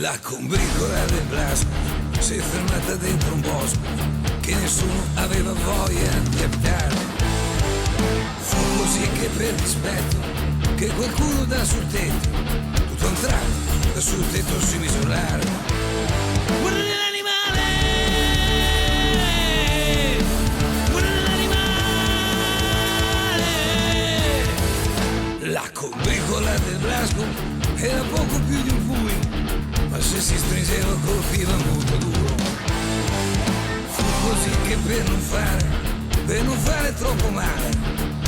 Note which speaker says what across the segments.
Speaker 1: La combricola del Blasco si è fermata dentro un bosco che nessuno aveva voglia di abitare. Fu così che per dispetto che qualcuno da sul tetto, tutto a un tratto, da sul tetto si mise a urlare. Guarda l'animale! Guarda l'animale! La combricola del Blasco era poco più di un pugno, ma se si stringeva colpiva molto duro. Fu così che per non fare troppo male,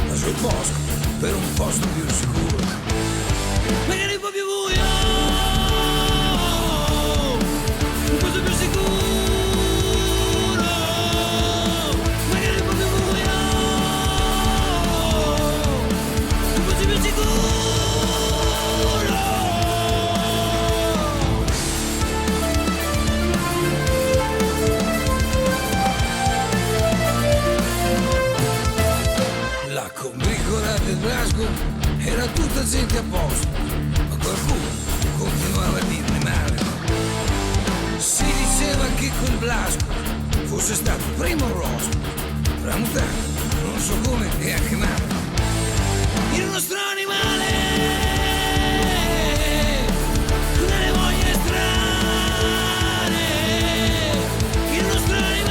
Speaker 1: lasciò il bosco per un posto più sicuro. Magari un po' più buio, un posto più sicuro. Magari un po' più buio, un posto più sicuro. La combricola del Blasco era tutta gente a posto, ma qualcuno continuava a dirne male. Si diceva che quel Blasco fosse stato primo rospo, tramutato, non so come e anche male, il nostro animale, con delle voglie strane, il nostro animale.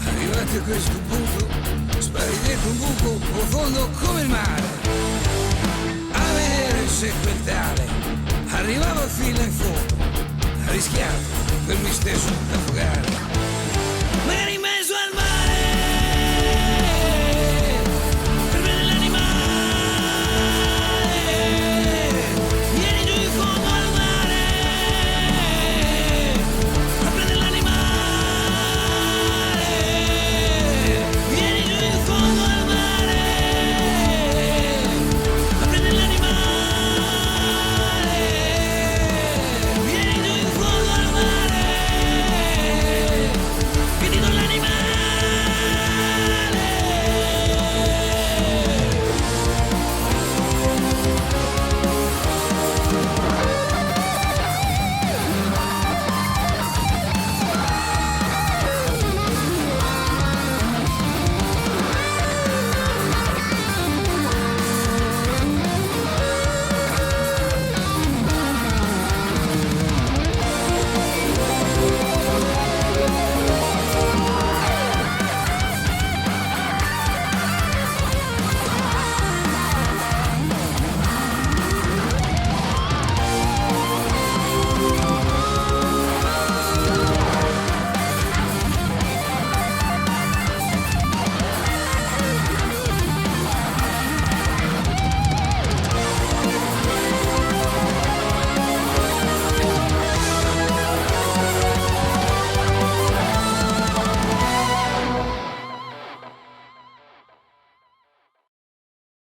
Speaker 1: Arrivati a questo punto, spari dentro un buco profondo come il mare, a vedere se quel tale arrivava fino in fondo, ha rischiato per lui stesso d'affogare.